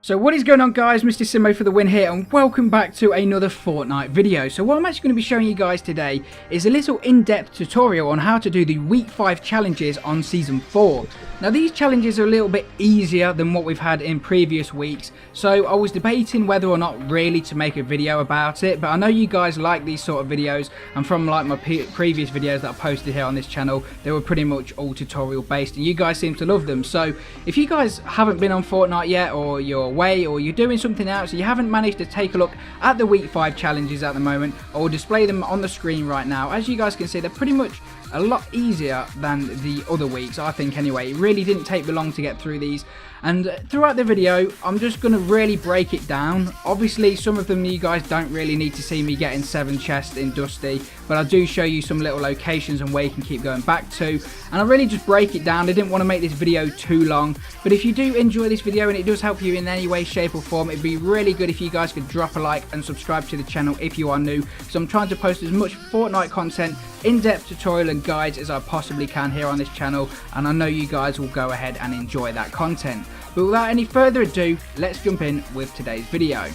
So what is going on, guys? Mr. Simo for the win here, and welcome back to another Fortnite video. So what I'm actually going to be showing you guys today is a little in-depth tutorial on how to do the week 5 challenges on season 4. Now these challenges are a little bit easier than what we've had in previous weeks, so I was debating whether or not really to make a video about it, but I know you guys like these sort of videos, and from like my previous videos that I posted here on this channel, they were pretty much all tutorial based and you guys seem to love them. So if you guys haven't been on Fortnite yet, or you're away, or you're doing something else, you haven't managed to take a look at the week 5 challenges at the moment, I will display them on the screen right now. As you guys can see, they're pretty much a lot easier than the other weeks, I think anyway. It really didn't take me long to get through these, and throughout the video I'm just going to really break it down. Obviously some of them you guys don't really need to see me getting 7 chests in Dusty, but I do show you some little locations and where you can keep going back to, and I really just break it down. I didn't want to make this video too long, but if you do enjoy this video and it does help you in any way, shape or form, it'd be really good if you guys could drop a like and subscribe to the channel if you are new. So I'm trying to post as much Fortnite content, in-depth tutorial and guides as I possibly can here on this channel, and I know you guys will go ahead and enjoy that content. But without any further ado, let's jump in with today's video.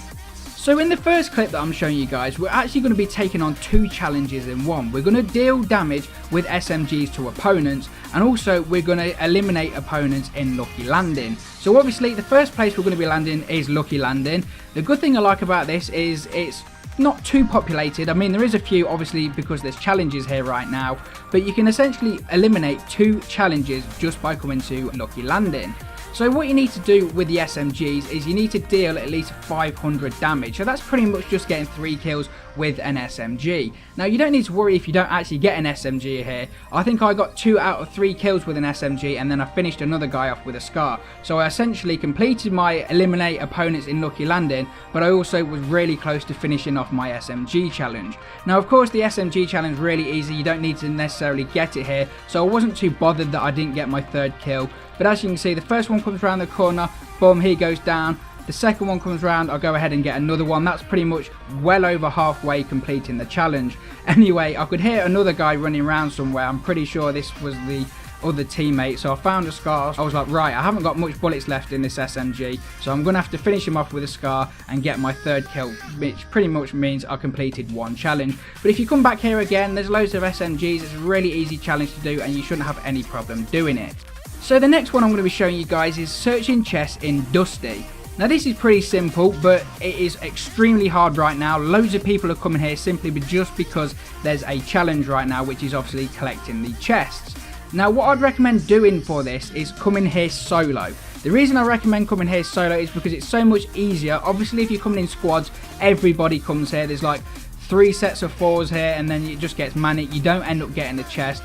So in the first clip that I'm showing you guys, we're actually going to be taking on 2 challenges in one. We're going to deal damage with SMGs to opponents, and also we're going to eliminate opponents in Lucky Landing. So obviously the first place we're going to be landing is Lucky Landing. The good thing I like about this is it's not too populated. I mean, there is a few obviously because there's challenges here right now, but you can essentially eliminate 2 challenges just by coming to Lucky Landing. So what you need to do with the SMGs is you need to deal at least 500 damage. So that's pretty much just getting 3 kills with an SMG. Now you don't need to worry if you don't actually get an SMG here. I think I got 2 out of 3 kills with an SMG, and then I finished another guy off with a SCAR. So I essentially completed my eliminate opponents in Lucky Landing, but I also was really close to finishing off my SMG challenge. Now of course the SMG challenge is really easy, you don't need to necessarily get it here, so I wasn't too bothered that I didn't get my 3rd kill. But as you can see, the first one comes around the corner, boom, he goes down. The second one comes around, I'll go ahead and get another one. That's pretty much well over halfway completing the challenge. Anyway, I could hear another guy running around somewhere. I'm pretty sure this was the other teammate. So I found a SCAR. I was like, right, I haven't got much bullets left in this SMG, so I'm going to have to finish him off with a SCAR and get my 3rd kill, which pretty much means I completed 1 challenge. But if you come back here again, there's loads of SMGs. It's a really easy challenge to do, and you shouldn't have any problem doing it. So the next one I'm going to be showing you guys is searching chests in Dusty. Now this is pretty simple, but it is extremely hard right now. Loads of people are coming here simply just because there's a challenge right now, which is obviously collecting the chests. Now what I'd recommend doing for this is coming here solo. The reason I recommend coming here solo is because it's so much easier. Obviously if you're coming in squads, everybody comes here. There's like 3 sets of 4s here, and then it just gets manic. You don't end up getting the chest.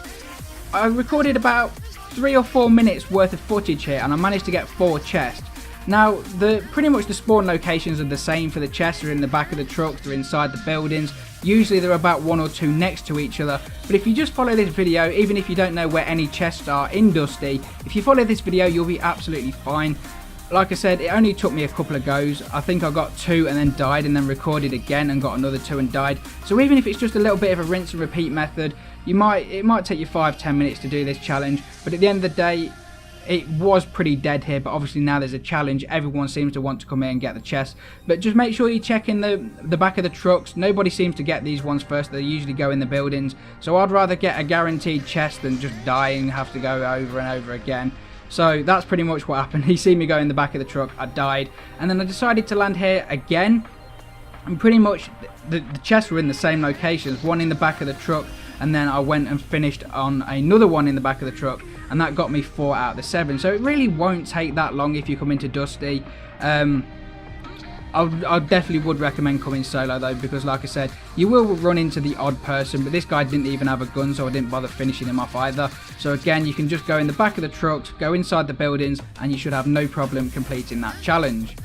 I recorded about 3 or 4 minutes worth of footage here, and I managed to get 4 chests. Now pretty much the spawn locations are the same for the chests. They're in the back of the trucks, they're inside the buildings. Usually they're about 1 or 2 next to each other, but if you just follow this video, even if you don't know where any chests are in Dusty, if you follow this video you'll be absolutely fine. Like I said, it only took me a couple of goes. I think I got 2 and then died, and then recorded again and got another 2 and died. So even if it's just a little bit of a rinse and repeat method, it might take you 5-10 minutes to do this challenge, but at the end of the day it was pretty dead here. But obviously now there's a challenge, everyone seems to want to come in and get the chest, but just make sure you check in the back of the trucks. Nobody seems to get these ones first, they usually go in the buildings, so I'd rather get a guaranteed chest than just die and have to go over and over again. So that's pretty much what happened. He seen me go in the back of the truck, I died, and then I decided to land here again, and pretty much the chests were in the same locations, one in the back of the truck, and then I went and finished on another one in the back of the truck, and that got me 4 out of the 7. So it really won't take that long if you come into Dusty. I definitely would recommend coming solo though, because like I said, you will run into the odd person, but this guy didn't even have a gun, so I didn't bother finishing him off either. So again, you can just go in the back of the trucks, go inside the buildings, and you should have no problem completing that challenge.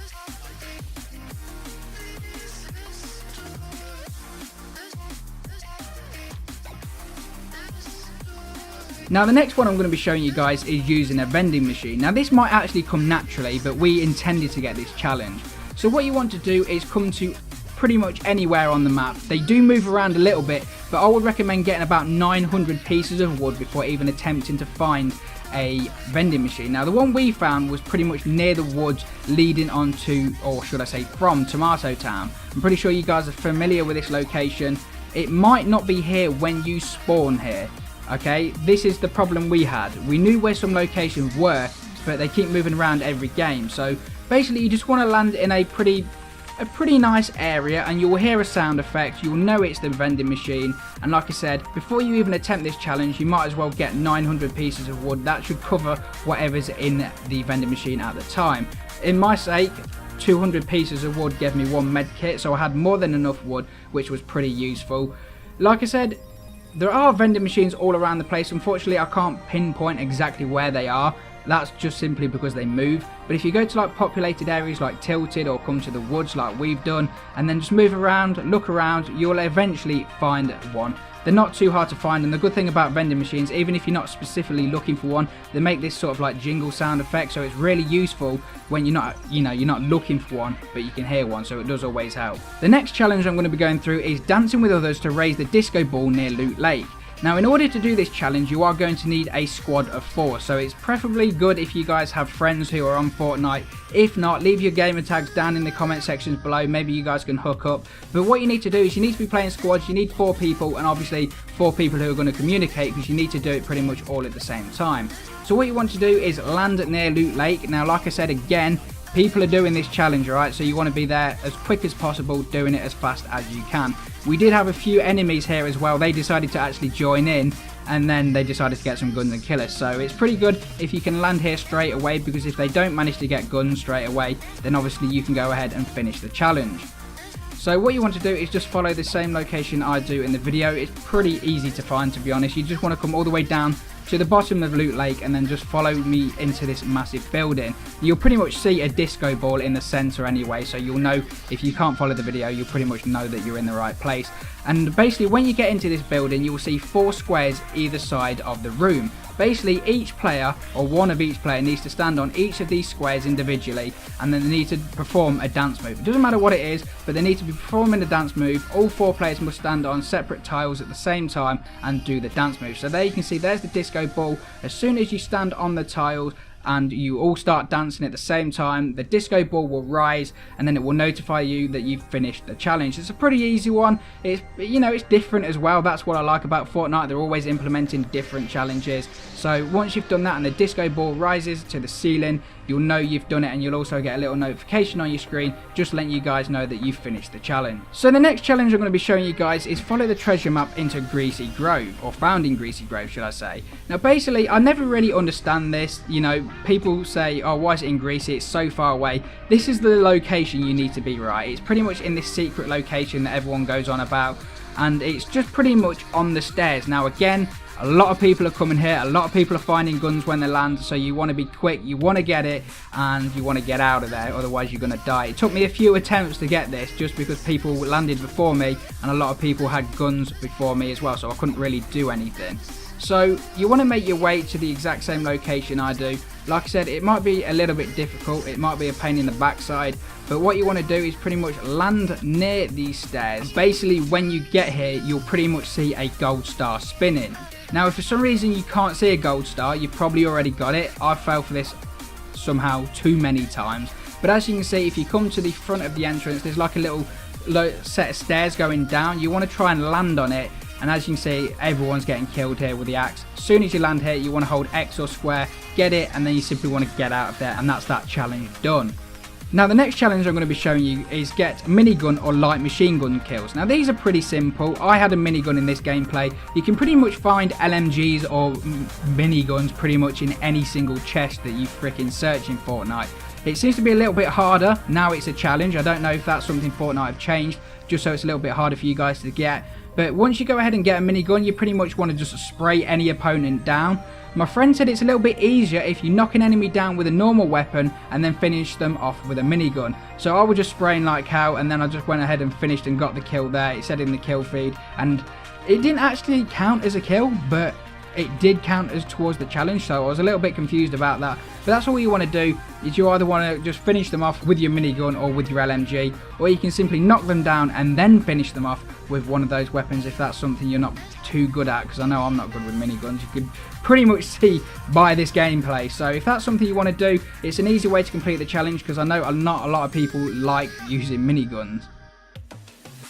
Now the next one I'm going to be showing you guys is using a vending machine. Now this might actually come naturally, but we intended to get this challenge. So what you want to do is come to pretty much anywhere on the map. They do move around a little bit, but I would recommend getting about 900 pieces of wood before even attempting to find a vending machine. Now the one we found was pretty much near the woods leading onto, or should I say from, Tomato Town. I'm pretty sure you guys are familiar with this location. It might not be here when you spawn here. Okay, this is the problem we had. We knew where some locations were, but they keep moving around every game. So basically you just want to land in a pretty nice area, and you'll hear a sound effect. You'll know it's the vending machine, and like I said, before you even attempt this challenge, you might as well get 900 pieces of wood. That should cover whatever's in the vending machine at the time. In my sake, 200 pieces of wood gave me one med kit, so I had more than enough wood, which was pretty useful. Like I said, there are vending machines all around the place. Unfortunately, I can't pinpoint exactly where they are. That's just simply because they move. But if you go to like populated areas like Tilted, or come to the woods like we've done, and then just move around, look around, you'll eventually find one. They're not too hard to find, and the good thing about vending machines, even if you're not specifically looking for one, they make this sort of like jingle sound effect, so it's really useful when you're not, you're not looking for one, but you can hear one, so it does always help. The next challenge I'm going to be going through is dancing with others to raise the disco ball near Loot Lake. Now in order to do this challenge, you are going to need a squad of 4, so it's preferably good if you guys have friends who are on Fortnite. If not, leave your gamer tags down in the comment sections below, maybe you guys can hook up. But what you need to do is you need to be playing squads, you need 4 people, and obviously 4 people who are going to communicate, because you need to do it pretty much all at the same time. So what you want to do is land near Loot Lake. Now like I said again, people are doing this challenge, alright, so you want to be there as quick as possible, doing it as fast as you can. We did have a few enemies here as well. They decided to actually join in, and then they decided to get some guns and kill us. So it's pretty good if you can land here straight away, because if they don't manage to get guns straight away, then obviously you can go ahead and finish the challenge. So what you want to do is just follow the same location I do in the video. It's pretty easy to find, to be honest. You just want to come all the way down to the bottom of Loot Lake, and then just follow me into this massive building. You'll pretty much see a disco ball in the center anyway, so you'll know, if you can't follow the video, you'll pretty much know that you're in the right place. And basically when you get into this building, you will see 4 squares either side of the room. Basically each player, or one of each player, needs to stand on each of these squares individually, and then they need to perform a dance move. It doesn't matter what it is, but they need to be performing a dance move. All 4 players must stand on separate tiles at the same time and do the dance move. So there you can see there's the disco ball. As soon as you stand on the tiles and you all start dancing at the same time, the disco ball will rise, and then it will notify you that you've finished the challenge. It's a pretty easy one. It's, it's different as well. That's what I like about Fortnite. They're always implementing different challenges. So once you've done that and the disco ball rises to the ceiling, you'll know you've done it, and you'll also get a little notification on your screen just letting you guys know that you've finished the challenge. So the next challenge I'm going to be showing you guys is follow the treasure map into Greasy Grove, or found in Greasy Grove should I say. Now basically I never really understand this. People say, oh, why is it in Greasy, it's so far away. This is the location you need to be, right? It's pretty much in this secret location that everyone goes on about, and it's just pretty much on the stairs. Now again, a lot of people are coming here, a lot of people are finding guns when they land, so you want to be quick, you want to get it, and you want to get out of there, otherwise you're going to die. It took me a few attempts to get this, just because people landed before me, and a lot of people had guns before me as well, so I couldn't really do anything. So you want to make your way to the exact same location I do. Like I said, it might be a little bit difficult, it might be a pain in the backside, but what you want to do is pretty much land near these stairs. Basically when you get here, you'll pretty much see a gold star spinning. Now if for some reason you can't see a gold star, you've probably already got it. I fell for this somehow too many times. But as you can see, if you come to the front of the entrance, there's like a little set of stairs going down. You want to try and land on it. And as you can see, everyone's getting killed here with the axe. As soon as you land here, you want to hold X or square, get it, and then you simply want to get out of there, and that's that challenge done. Now the next challenge I'm going to be showing you is get minigun or light machine gun kills. Now these are pretty simple. I had a minigun in this gameplay. You can pretty much find LMGs or miniguns pretty much in any single chest that you freaking search in Fortnite. It seems to be a little bit harder. Now it's a challenge. I don't know if that's something Fortnite have changed, just so it's a little bit harder for you guys to get. But once you go ahead and get a minigun, you pretty much want to just spray any opponent down. My friend said it's a little bit easier if you knock an enemy down with a normal weapon and then finish them off with a minigun. So I was just spraying like hell, and then I just went ahead and finished and got the kill there. It said in the kill feed, and it didn't actually count as a kill, but it did count as towards the challenge, so I was a little bit confused about that. But that's all you want to do, is you either want to just finish them off with your minigun or with your LMG, or you can simply knock them down and then finish them off with one of those weapons if that's something you're not too good at, because I know I'm not good with miniguns. You can pretty much see by this gameplay. So if that's something you want to do, it's an easy way to complete the challenge, because I know not a lot of people like using miniguns.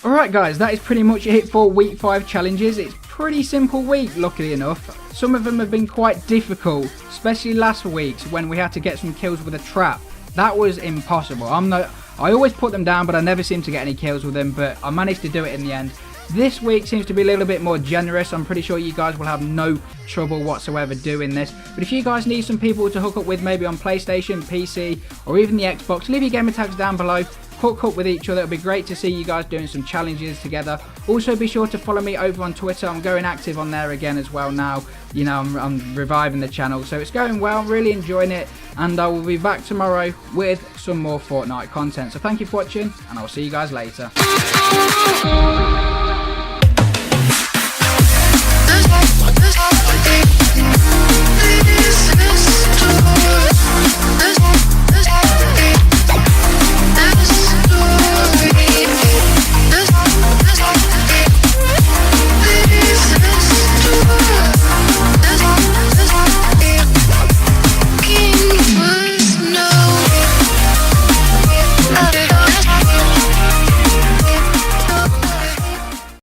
Alright guys, that is pretty much it for week 5 challenges. It's pretty simple week, luckily enough. Some of them have been quite difficult, especially last week's when we had to get some kills with a trap. That was impossible. I always put them down, but I never seem to get any kills with them, but I managed to do it in the end. This week seems to be a little bit more generous. I'm pretty sure you guys will have no trouble whatsoever doing this. But if you guys need some people to hook up with, maybe on PlayStation, PC, or even the Xbox, leave your gamer tags down below. Hook up with each other. It'll be great to see you guys doing some challenges together. Also, be sure to follow me over on Twitter. I'm going active on there again as well now. You know, I'm reviving the channel, so it's going well. Really enjoying it, and I will be back tomorrow with some more Fortnite content. So thank you for watching, and I'll see you guys later.